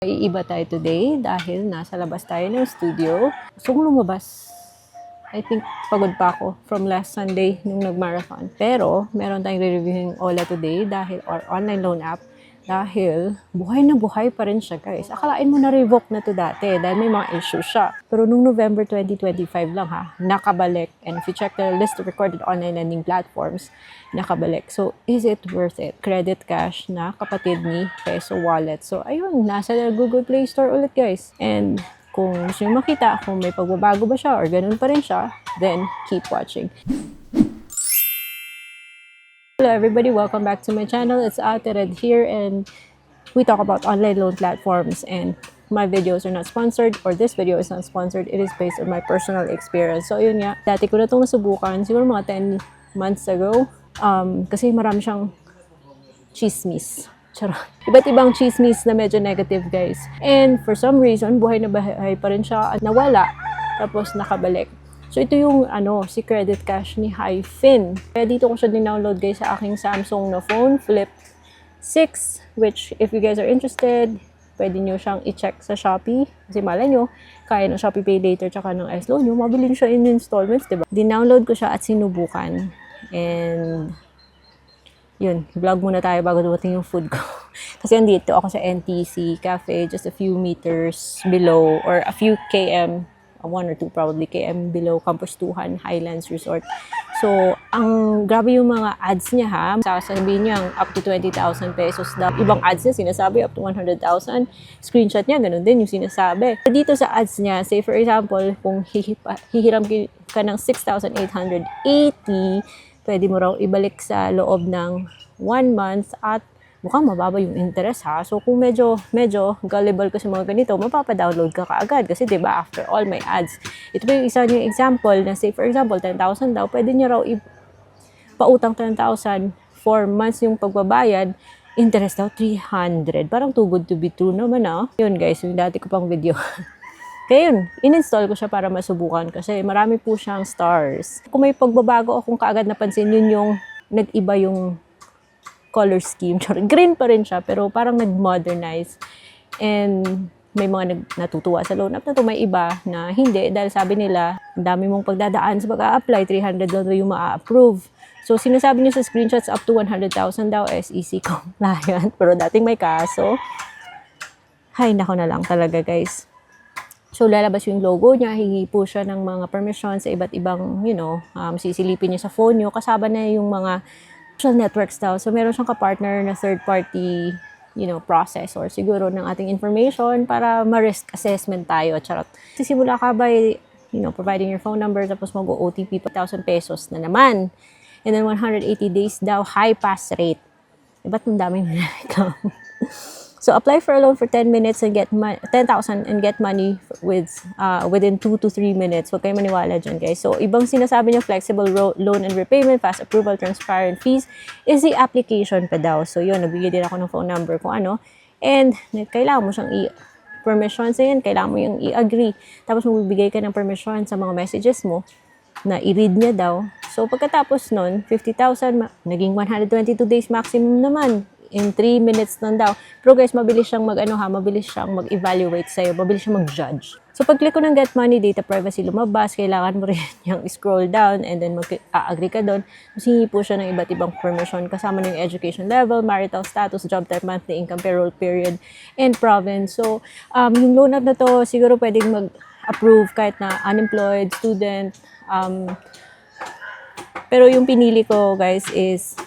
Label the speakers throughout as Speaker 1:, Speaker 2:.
Speaker 1: Iiba tayo today dahil nasa labas tayo ng studio. Gusto kong lumabas. I think pagod pa ako from last Sunday nung nag-marathon. Pero meron tayong re-reviewing Ola today dahil or online loan app dahil buhay na buhay pa rin siya, guys. Akalain mo na-revoke na to dati dahil may mga issues siya. Pero nung November 2025 lang nakabalik. And if you check the list of recorded online lending platforms, nakabalik. So, is it worth it? Credit Cash na kapatid ni Peso Wallet. So, ayun, nasa Google Play Store ulit, guys. And kung gusto nyo makita kung may pagbabago ba siya or ganun pa rin siya, then keep watching. Hello everybody, welcome back to my channel. It's Ate Red here and we talk about online loan platforms, and my videos are not sponsored or this video is not sponsored. It is based on my personal experience. So yun nga, dati ko na itong nasubukan siguro mga 10 months ago kasi marami siyang chismis. Charot. Iba't ibang chismis na medyo negative, guys. And for some reason, buhay na buhay pa rin siya at nawala. Tapos nakabalik. So ito yung si Credit Cash ni Hyphen. Kaya dito ko siya din-download, guys, sa aking Samsung na phone, Flip 6, which if you guys are interested, pwede nyo siyang i-check sa Shopee. Kasi malay nyo, kaya ng Shopee Pay Later tsaka ng S-Loan nyo, mabilin siya in installments, diba? Din-download ko siya at sinubukan. And yun, vlog muna tayo bago dumating yung food ko. Kasi andito ako sa NTC Cafe, just a few meters below, or a few km, 1 or 2 probably km below Campus Tuhan Highlands Resort. So, ang grabe yung mga ads niya, ha. Sasabihin niya up to 20,000 pesos daw. Ibang ads niya sinasabi up to 100,000. Screenshot niya, ganun din yung sinasabi. Dito sa ads niya, say for example, kung hihiram ka ng 6,880, pwede mo raw ibalik sa loob ng 1 month at mukhang mababa yung interest, ha. So kung medyo gullible ka sa mga ganito, mapapadownload ka kaagad kasi 'di ba, after all may ads. Ito ba yung isa niyang example na say for example 10,000 daw, pwede niya raw pautang 10,000, 4 months yung pagbabayad, interest daw 300. Parang too good to be true naman, ah. Yun, guys, yung dati ko pang video. Kaya yun, in-install ko siya para masubukan kasi marami po siyang stars. Kung may pagbabago akong kaagad napansin, yun yung nag-iba yung color scheme. Green pa rin siya, pero parang nag-modernize. And may mga natutuwa sa loan app na to, may iba na hindi. Dahil sabi nila, ang dami mong pagdadaan sa pag-a-apply, 300 daw yung ma-approve. So, sinasabi niyo sa screenshots, up to 100,000 daw, SEC compliant. Pero dating may kaso. Hay, nako na lang talaga, guys. So, lalabas yung logo niya, hingi po siya ng mga permissions sa iba't ibang, sisilipin niya sa phone niyo. Kasama na yung mga social networks daw. So, meron siyang kapartner na third-party, processor siguro ng ating information para ma-risk assessment tayo. Charot. Sisimula ka by, providing your phone number, tapos mag-OTP pa 1,000 pesos na naman. And then, 180 days daw, high pass rate. Ba't ang daming nilakam? So, apply for a loan for 10 minutes and get 10,000 and get money within 2 to 3 minutes. Huwag kayo maniwala dyan, guys. So, ibang sinasabi niya, flexible loan and repayment, fast approval, transparent fees, is the application pa daw. So, yun, nabigay din ako ng phone number kung ano. And, kailangan mo siyang permission sa yan, kailangan mo yung i-agree. Tapos, magbibigay ka ng permission sa mga messages mo na i-read niya daw. So, pagkatapos nun, 50,000, naging 122 days maximum naman. In 3 minutes lang daw. Pero guys, mabilis siyang mabilis siyang mag-evaluate sa'yo, mabilis siyang mag-judge. So, pag-click ko ng Get Money, Data Privacy lumabas, kailangan mo rin yung scroll down and then mag-agree ka doon. Tapos hingi po siya ng iba't ibang permission, kasama ng education level, marital status, job type, monthly income, payroll period, and province. So, yung loan app na to, siguro pwedeng mag-approve kahit na unemployed, student. Pero yung pinili ko, guys, is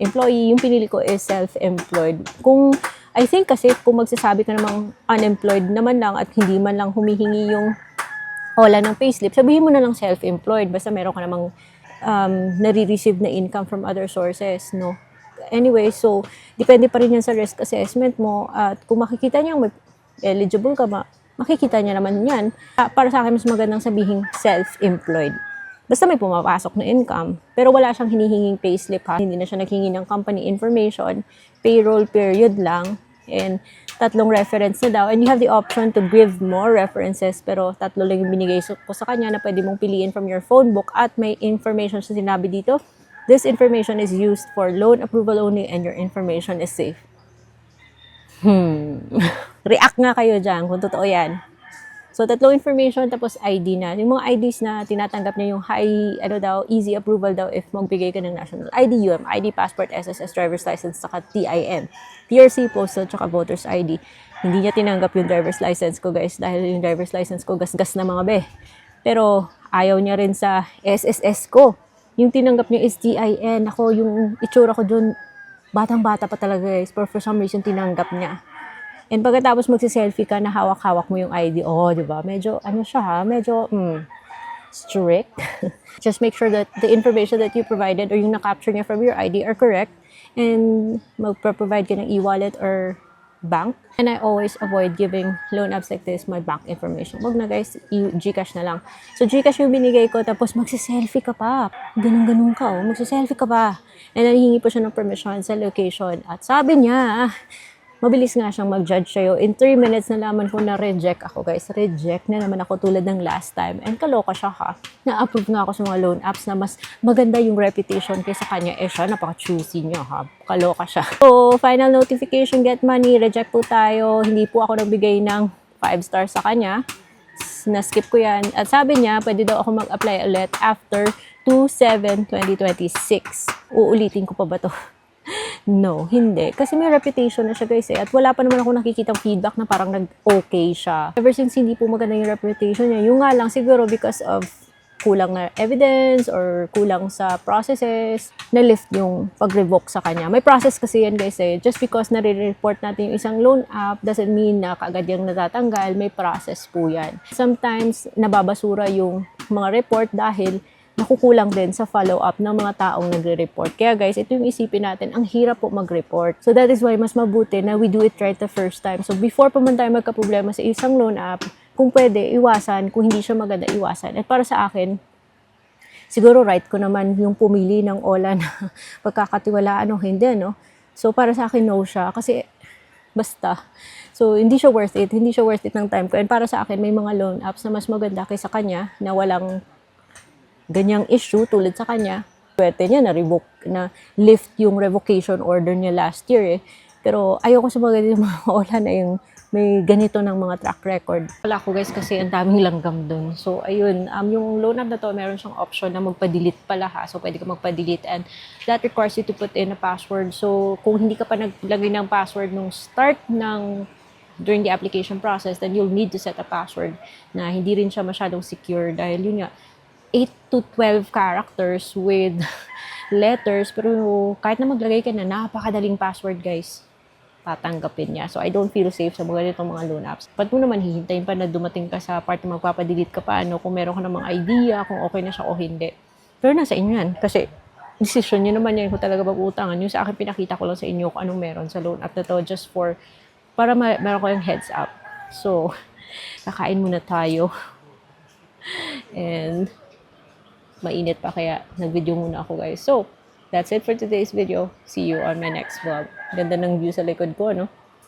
Speaker 1: employee. Yung pinili ko is self-employed. I think kasi kung magsasabi ka namang unemployed naman lang at hindi man lang humihingi yung wala ng payslip, sabihin mo na lang self-employed. Basta meron ka namang nare-receive na income from other sources, no? Anyway, so, depende pa rin yan sa risk assessment mo. At kung makikita niya eligible ka, makikita niya naman yan. Para sa akin, mas magandang sabihin self-employed. Basta may pumapasok na income, pero wala siyang hinihinging payslip, ha. Hindi na siya naghingi ng company information, payroll period lang, and 3 reference na daw. And you have the option to give more references, pero 3 lang yung binigay ko sa kanya na pwede mong piliin from your phone book at may information sa sinabi dito. This information is used for loan approval only and your information is safe. React nga kayo dyan kung totoo yan. So, tatlong information, tapos ID na. Yung mga IDs na tinatanggap niya yung high, easy approval daw if magbigay ka ng national ID, ID, passport, SSS, driver's license, saka TIN. PRC, postal, saka voter's ID. Hindi niya tinanggap yung driver's license ko, guys, dahil yung driver's license ko, gas-gas na mga be. Pero, ayaw niya rin sa SSS ko. Yung tinanggap niya is TIN. Ako, yung itsura ko dun, batang-bata pa talaga, guys. Pero for some reason, tinanggap niya. And pagkatapos magsiselfie ka na hawak-hawak mo yung ID, di ba? Medyo, medyo strict. Just make sure that the information that you provided or yung na-capture niya from your ID are correct. And magpro-provide ka ng e-wallet or bank. And I always avoid giving loan apps like this my bank information. Wag na guys, Gcash na lang. So Gcash yung binigay ko, tapos magsiselfie ka pa. Ganun-ganun ka, magsiselfie ka pa. And then hingi po siya ng permission sa location. At sabi niya, mabilis nga siyang mag-judge sa'yo. In 3 minutes, nalaman ko na reject ako, guys. Reject na naman ako tulad ng last time. And kaloka siya, ha. Na-approve nga ako sa mga loan apps na mas maganda yung reputation kaysa kanya. Siya, napaka-choosy niya, ha. Kaloka siya. So, final notification, get money. Reject po tayo. Hindi po ako nagbigay ng 5 stars sa kanya. Na-skip ko yan. At sabi niya, pwede daw ako mag-apply ulit after 2/7/2026. Uulitin ko pa ba to? No, hindi. Kasi may reputation na siya, guys, eh. At wala pa naman ako nakikitang feedback na parang nag-okay siya. Ever since hindi po maganda yung reputation niya, yung nga lang siguro because of kulang na evidence or kulang sa processes, na-lift yung pag-revoke sa kanya. May process kasi yan, guys, eh. Just because nare-report natin yung isang loan app doesn't mean na kaagad yung natatanggal. May process po yan. Sometimes, nababasura yung mga report dahil nakukulang din sa follow-up ng mga taong nagre-report. Kaya guys, ito yung isipin natin, ang hirap po mag-report. So that is why mas mabuti na we do it right the first time. So before pa man tayo magka-problema sa isang loan app, kung pwede, iwasan. Kung hindi siya maganda, iwasan. At para sa akin, siguro right ko naman yung pumili ng Ola na pagkakatiwalaan o hindi, no? So para sa akin, no siya. Kasi basta. So hindi siya worth it. Hindi siya worth it ng time ko. And para sa akin, may mga loan apps na mas maganda kaysa kanya na walang ganyang issue tulad sa kanya. Pwede niya na lift yung revocation order niya last year, eh. Pero ayoko sa mga ganito mga Ola na yung may ganito ng mga track record. Wala ko, guys, kasi ang daming langgam dun. So ayun, yung loan app na to, meron siyang option na magpa-delete pala, ha. So pwede ka magpa-delete and that requires you to put in a password. So kung hindi ka pa naglagay ng password nung start during the application process, then you'll need to set a password na hindi rin siya masyadong secure dahil yun nga, 8 to 12 characters with letters, pero kahit na maglagay ka na, napakadaling password, guys, tatanggapin niya. So, I don't feel safe sa mga ganitong mga loan apps. Ba't mo naman hihintayin pa na dumating ka sa part na magpapadelete ka pa, kung meron ka namang idea, kung okay na siya o hindi. Pero nasa inyo yan, kasi decision nyo naman yan kung talaga mag-uutangan. Yung sa akin, pinakita ko lang sa inyo kung anong meron sa loan app na to, just para meron ko yung heads up. So, kakain muna tayo. And mainit pa, kaya nag-video muna ako, guys. So, that's it for today's video. See you on my next vlog. Ganda ng view sa likod ko, no?